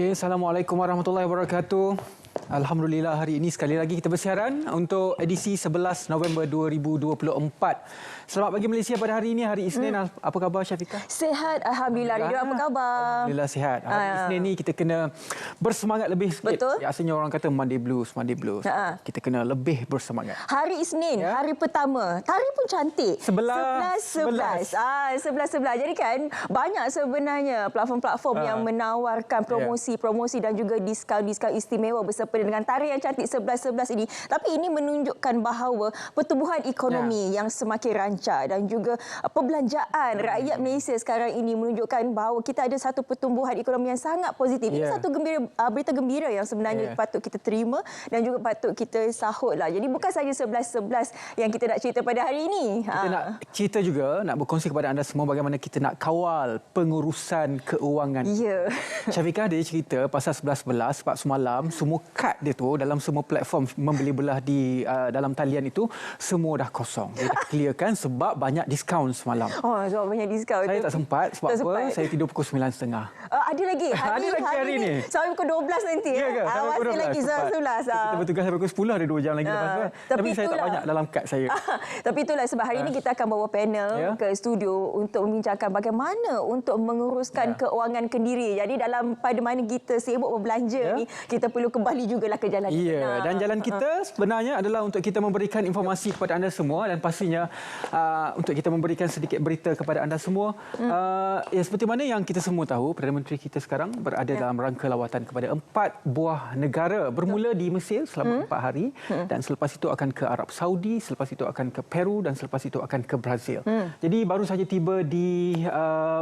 Assalamualaikum warahmatullahi wabarakatuh. Alhamdulillah hari ini sekali lagi kita bersiaran untuk edisi 11 November 2024. Selamat pagi Malaysia pada hari ini, hari Isnin. Apa khabar Syafiqah? Sihat, Alhamdulillah. Ridho, apa khabar? Alhamdulillah sihat. Hari Isnin ni kita kena bersemangat lebih sikit. Betul. Asalnya orang kata Monday Blues. Kita kena lebih bersemangat. Hari Isnin, hari pertama. Tarikh pun cantik. 11. 11. Jadi kan banyak sebenarnya platform-platform yang menawarkan promosi-promosi dan juga diskaun-diskaun istimewa bersama dengan tarikh yang cantik 11 ini. Tapi ini menunjukkan bahawa pertumbuhan ekonomi yang semakin rancak dan juga perbelanjaan rakyat Malaysia sekarang ini menunjukkan bahawa kita ada satu pertumbuhan ekonomi yang sangat positif. Ini satu berita gembira yang sebenarnya patut kita terima dan juga patut kita sahutlah. Jadi bukan saja 11 yang kita nak cerita pada hari ini. Kita nak cerita juga, nak berkongsi kepada anda semua bagaimana kita nak kawal pengurusan keuangan. Ya. Syafiqah dia cerita pasal 11 sebab semalam semua kad dia tu dalam semua platform membeli belah di dalam talian itu semua dah kosong. Dia dah clearkan sebab banyak diskaun semalam. Oh, sebab banyak diskaun. Saya tak sempat sebab apa? Saya tidur pukul 9.30. Ada lagi. Hari ni. Sampai pukul 12 nanti. Ya ke? Sampai pukul 12. Lagi 11. Kita bertugas sampai pukul 10, ada 2 jam lagi lepas tu. Tapi saya tak banyak dalam kad saya. Tapi itulah sebab hari ini kita akan bawa panel ke studio untuk membincangkan bagaimana untuk menguruskan keuangan kendiri. Jadi pada mana kita sibuk berbelanja ni, kita perlu kembali jugalah ke jalan. Ya, dan jalan kita sebenarnya adalah untuk kita memberikan informasi kepada anda semua dan pastinya untuk kita memberikan sedikit berita kepada anda semua. Seperti mana yang kita semua tahu, Perdana Menteri kita sekarang berada dalam rangka lawatan kepada 4 buah negara. Bermula di Mesir selama 4 hari dan selepas itu akan ke Arab Saudi, selepas itu akan ke Peru dan selepas itu akan ke Brazil. Jadi baru saja tiba di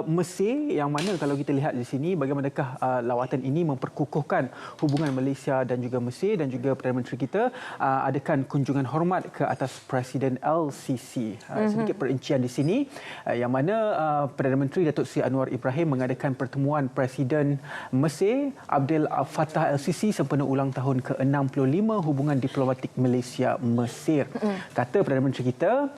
Mesir, yang mana kalau kita lihat di sini bagaimanakah lawatan ini memperkukuhkan hubungan Malaysia dan juga Mesir, dan juga Perdana Menteri kita adakan kunjungan hormat ke atas Presiden LCC. Sedikit perincian di sini yang mana Perdana Menteri Datuk Seri Anwar Ibrahim mengadakan pertemuan Presiden Mesir Abdel Fattah LCC sempena ulang tahun ke-65 hubungan diplomatik Malaysia-Mesir. Kata Perdana Menteri kita,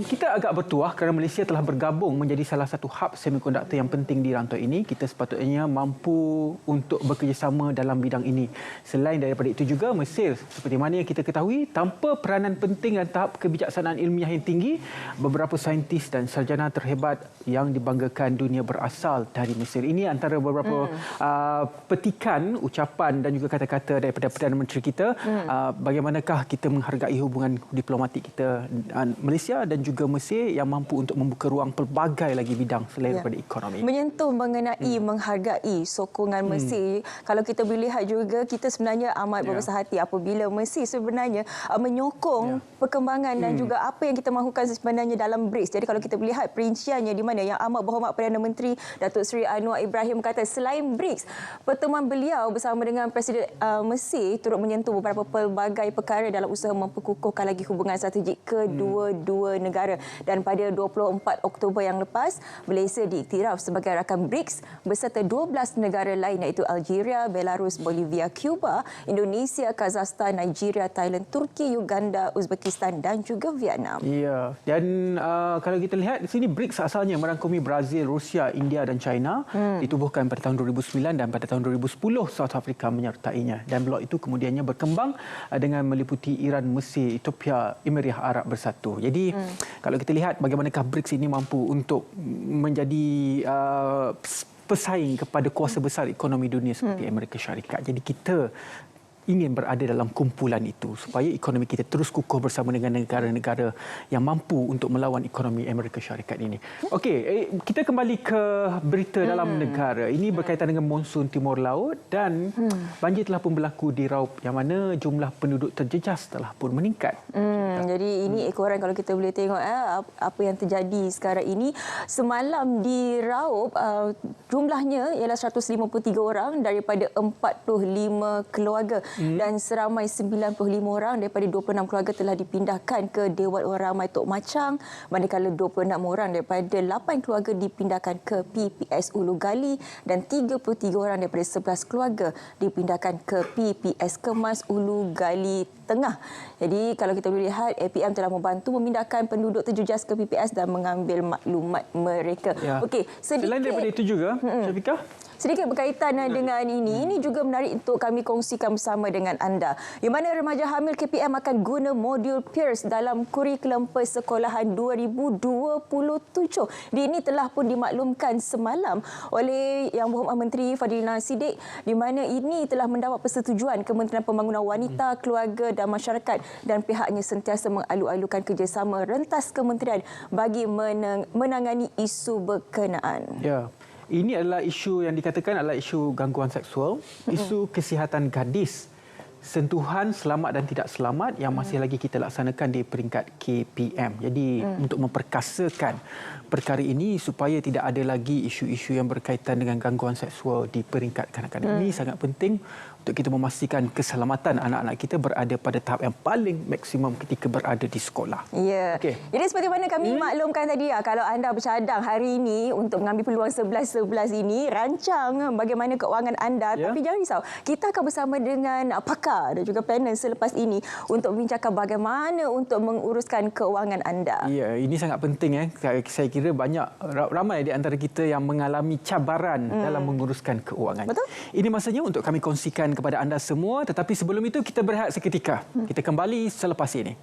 kita agak bertuah kerana Malaysia telah bergabung menjadi salah satu hub semikonduktor yang penting di rantau ini. Kita sepatutnya mampu untuk bekerjasama dalam bidang ini. Selain daripada itu juga, Mesir seperti mana yang kita ketahui, tanpa peranan penting dan tahap kebijaksanaan ilmiah yang tinggi, beberapa saintis dan sarjana terhebat yang dibanggakan dunia berasal dari Mesir. Ini antara beberapa petikan, ucapan dan juga kata-kata daripada Perdana Menteri kita. Bagaimanakah kita menghargai hubungan diplomatik kita Malaysia dan juga Mesir yang mampu untuk membuka ruang pelbagai lagi bidang selain daripada ekonomi. Menyentuh mengenai menghargai sokongan Mesir. Kalau kita boleh lihat juga, kita sebenarnya amat berbesar hati apabila Mesir sebenarnya menyokong perkembangan dan juga apa yang kita mahukan sebenarnya dalam BRICS. Jadi kalau kita melihat perinciannya di mana yang amat berhormat Perdana Menteri Datuk Seri Anwar Ibrahim kata selain BRICS, pertemuan beliau bersama dengan Presiden Mesir turut menyentuh beberapa pelbagai perkara dalam usaha memperkukuhkan lagi hubungan strategik kedua-dua negara. Dan pada 24 Oktober yang lepas, Malaysia diiktiraf sebagai rakan BRICS beserta 12 negara lain iaitu Algeria, Belarus, Bolivia, Cuba, Indonesia, Kazakhstan, Nigeria, Thailand, Turki, Uganda, Uzbekistan dan juga Vietnam. Ya, dan kalau kita lihat di sini, BRICS asalnya merangkumi Brazil, Rusia, India dan China. Ditubuhkan pada tahun 2009 dan pada tahun 2010 South Africa menyertainya. Dan blok itu kemudiannya berkembang dengan meliputi Iran, Mesir, Ethiopia, Emirat Arab Bersatu. Jadi kalau kita lihat bagaimanakah BRICS ini mampu untuk menjadi pesaing kepada kuasa besar ekonomi dunia seperti Amerika Syarikat. Jadi kita ingin berada dalam kumpulan itu supaya ekonomi kita terus kukuh bersama dengan negara-negara yang mampu untuk melawan ekonomi Amerika Syarikat ini. Okey, kita kembali ke berita dalam negara. Ini berkaitan dengan monsun timur laut dan banjir telah pun berlaku di Raub yang mana jumlah penduduk terjejas telah pun meningkat. Jadi ini ekoran kalau kita boleh tengok apa yang terjadi sekarang ini. Semalam di Raub jumlahnya ialah 153 orang daripada 45 keluarga. Dan seramai 95 orang daripada 26 keluarga telah dipindahkan ke Dewan Orang Ramai Tok Machang, manakala 26 orang daripada 8 keluarga dipindahkan ke PPS Ulu Gali dan 33 orang daripada 11 keluarga dipindahkan ke PPS Kemas Ulu Gali Tengah. Jadi kalau kita boleh lihat, APM telah membantu memindahkan penduduk terjejas ke PPS dan mengambil maklumat mereka. Ya. Okey, sedikit. Selain daripada itu juga, Syafiqah, sedikit berkaitan dengan ini juga menarik untuk kami kongsikan bersama dengan anda. Di mana remaja hamil KPM akan guna modul Peers dalam kurikulum persekolahan 2027. Ini telah pun dimaklumkan semalam oleh Yang Berhormat Menteri Fadlina Siddiq, di mana ini telah mendapat persetujuan Kementerian Pembangunan Wanita, Keluarga dan Masyarakat, dan pihaknya sentiasa mengalu-alukan kerjasama rentas kementerian bagi menangani isu berkenaan. Ya. Ini adalah isu yang dikatakan adalah isu gangguan seksual, isu kesihatan gadis, sentuhan selamat dan tidak selamat yang masih lagi kita laksanakan di peringkat KPM. Jadi untuk memperkasakan perkara ini supaya tidak ada lagi isu-isu yang berkaitan dengan gangguan seksual di peringkat kanak-kanak. Ini sangat penting untuk kita memastikan keselamatan anak-anak kita berada pada tahap yang paling maksimum ketika berada di sekolah. Ya. Okay. Jadi seperti mana kami maklumkan tadi, kalau anda bercadang hari ini untuk mengambil peluang 11-11 ini, rancang bagaimana keuangan anda. Ya. Tapi jangan risau, kita akan bersama dengan pakar dan juga panel selepas ini untuk membincangkan bagaimana untuk menguruskan keuangan anda. Ya, ini sangat penting. Saya kira ramai di antara kita yang mengalami cabaran dalam menguruskan keuangan. Betul. Ini masanya untuk kami kongsikan kepada anda semua, tetapi sebelum itu kita berehat seketika. Kita kembali selepas ini.